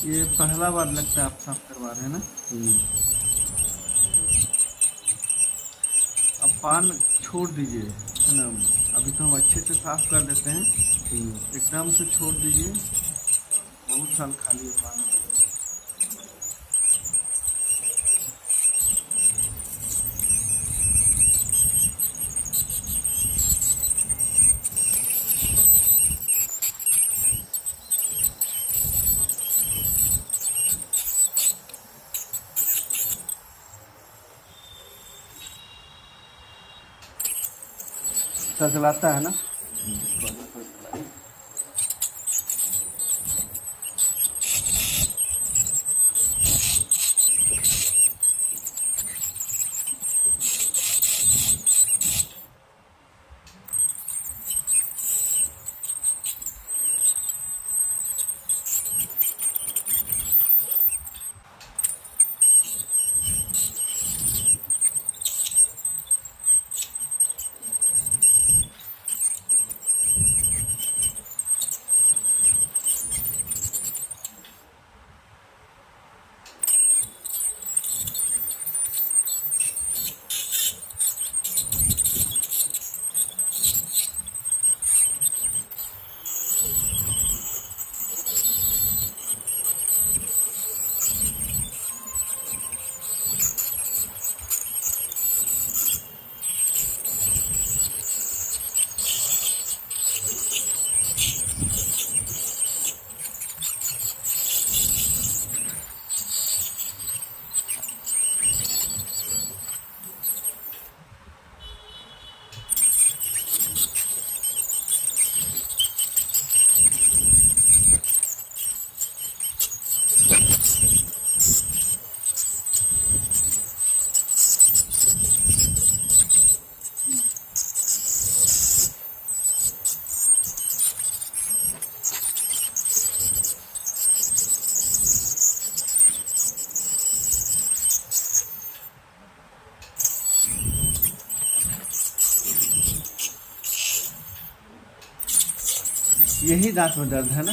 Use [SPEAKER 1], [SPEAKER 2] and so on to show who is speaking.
[SPEAKER 1] ये पहला बार लगता है आप साफ करवा रहे हैं ना।
[SPEAKER 2] हम्म।
[SPEAKER 1] अब पान छोड़ दीजिए, है ना। अभी तो हम अच्छे से साफ कर देते हैं, एकदम से छोड़ दीजिए। बहुत साल खाली है पान। चलाता है ना। यही दांत में दर्द है ना।